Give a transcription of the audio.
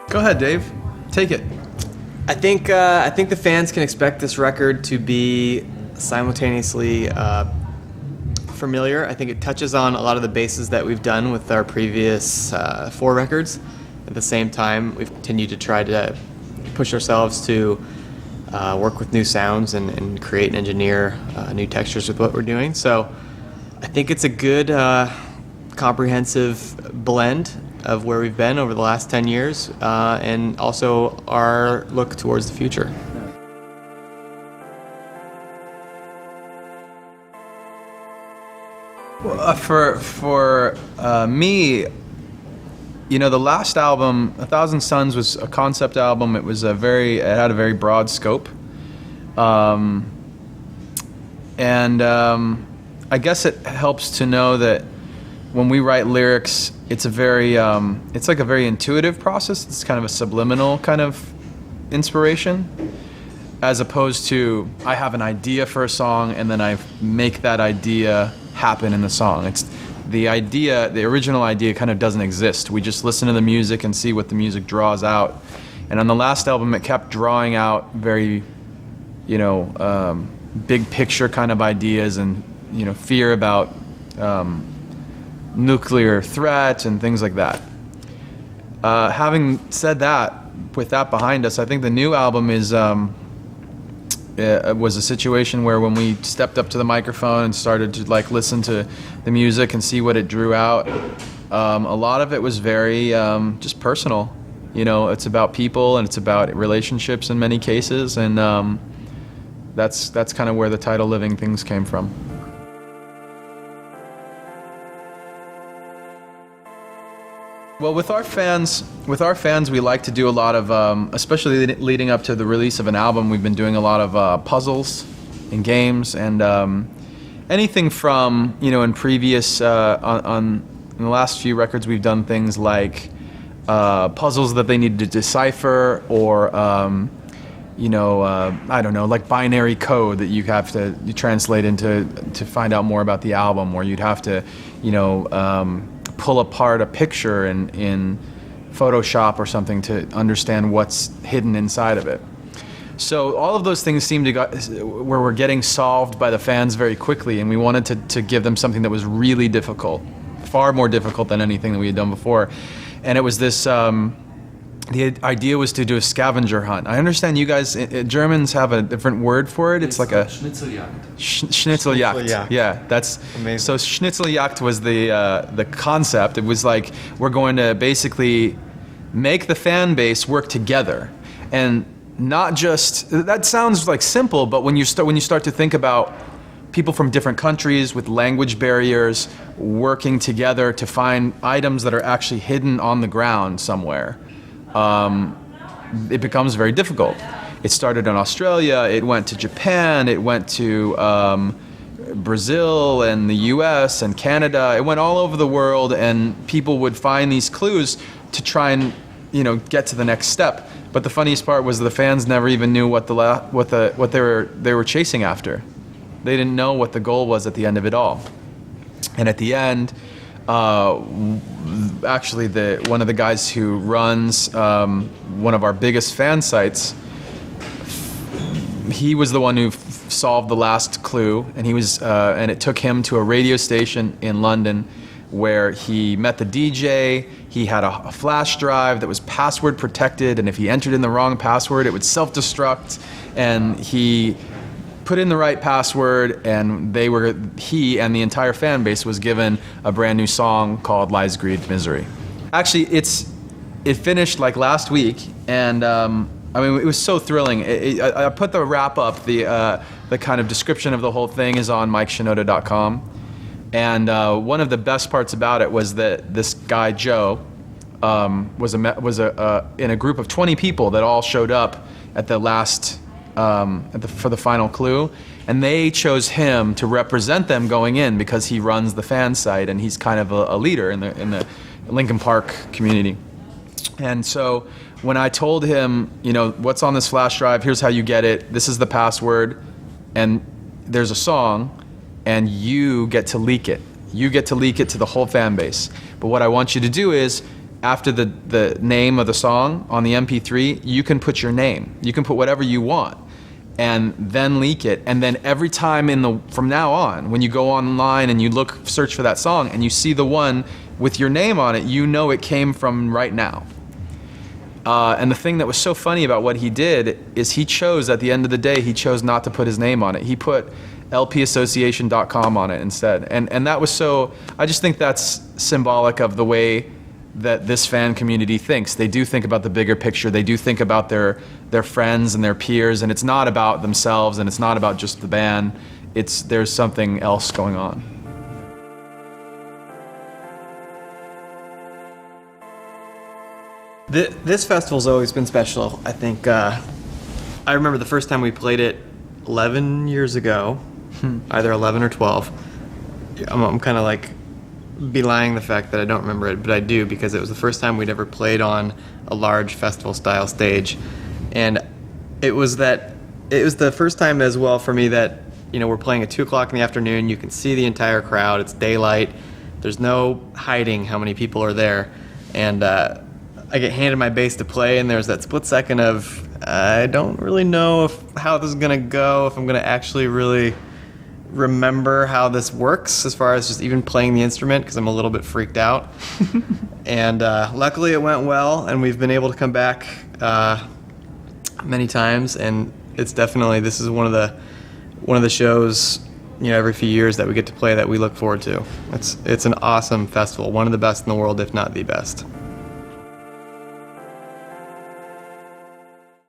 Go ahead, Dave. Take it. I think the fans can expect this record to be simultaneously familiar. I think it touches on a lot of the bases that we've done with our previous 4 records. At the same time, we've continued to try to push ourselves to work with new sounds and create and engineer new textures with what we're doing. So I think it's a good comprehensive blend of where we've been over the last 10 years and also our look towards the future. Well, for me, you know, the last album, A Thousand Suns, was a concept album. It had a very broad scope, I guess it helps to know that when we write lyrics, it's like a very intuitive process. It's kind of a subliminal kind of inspiration, as opposed to I have an idea for a song and then I make that idea happen in the song. It's the original idea kind of doesn't exist. We just listen to the music and see what the music draws out. And on the last album, it kept drawing out very, big picture kind of ideas and, fear about nuclear threat and things like that. Having said that, with that behind us, I think the new album was a situation where when we stepped up to the microphone and started to listen to the music and see what it drew out, a lot of it was very just personal. It's about people and it's about relationships in many cases, and that's kind of where the title Living Things came from. Well, with our fans, we like to do a lot of, especially leading up to the release of an album, we've been doing a lot of puzzles and games, and anything from, in previous, in the last few records, we've done things like puzzles that they needed to decipher, or, I don't know, like binary code that you have to translate to find out more about the album, or you'd have to, pull apart a picture in Photoshop or something to understand what's hidden inside of it. So all of those things seem to where we're getting solved by the fans very quickly, and we wanted to give them something that was really difficult, far more difficult than anything that we had done before. And it was this, the idea was to do a scavenger hunt. I understand you guys, Germans have a different word for it. It's like a Schnitzeljagd. Schnitzeljagd. Yeah, that's amazing. So Schnitzeljagd was the concept. It was like we're going to basically make the fan base work together, and not just that sounds like simple, but when you start to think about people from different countries with language barriers working together to find items that are actually hidden on the ground somewhere, it becomes very difficult. It started in Australia, it went to Japan, it went to Brazil and the US and Canada. It went all over the world, and people would find these clues to try and get to the next step. But the funniest part was the fans never even knew what they were chasing after. They didn't know what the goal was at the end of it all. And at the end, actually one of the guys who runs one of our biggest fan sites, he was the one who solved the last clue, and and it took him to a radio station in London where he met the DJ. He had a flash drive that was password protected, and if he entered in the wrong password, it would self-destruct, and he put in the right password, and he and the entire fan base was given a brand new song called Lies, Greed, Misery. Actually, it finished like last week, and it was so thrilling. I put the wrap up, the kind of description of the whole thing is on MikeShinoda.com, and one of the best parts about it was that this guy Joe was in a group of 20 people that all showed up at the last for the final clue, and they chose him to represent them going in because he runs the fan site and he's kind of a leader in the Linkin Park community. And so when I told him, what's on this flash drive, here's how you get it, this is the password, and there's a song, and you get to leak it. You get to leak it to the whole fan base. But what I want you to do is after the name of the song on the MP3, you can put your name. You can put whatever you want, and then leak it. And then every time from now on, when you go online and you search for that song, and you see the one with your name on it, you know it came from Right Now. And the thing that was so funny about what he did is he chose, at the end of the day, he chose not to put his name on it. He put lpassociation.com on it instead. And that was so, I just think that's symbolic of the way that this fan community thinks. They do think about the bigger picture. They do think about their friends and their peers, and it's not about themselves, and it's not about just the band. There's something else going on. This festival's always been special. I think I remember the first time we played it 11 years ago, either 11 or 12. I'm kind of like belying the fact that I don't remember it, but I do, because it was the first time we'd ever played on a large festival style stage. And it was the first time as well for me that, we're playing at 2 o'clock in the afternoon. You can see the entire crowd. It's daylight. There's no hiding how many people are there. And I get handed my bass to play, and there's that split second of, I don't really know how this is going to go, if I'm going to actually really remember how this works as far as just even playing the instrument, because I'm a little bit freaked out. And luckily it went well, and we've been able to come back many times, and it's definitely, this is one of the shows, every few years that we get to play that we look forward to. It's an awesome festival, one of the best in the world, if not the best.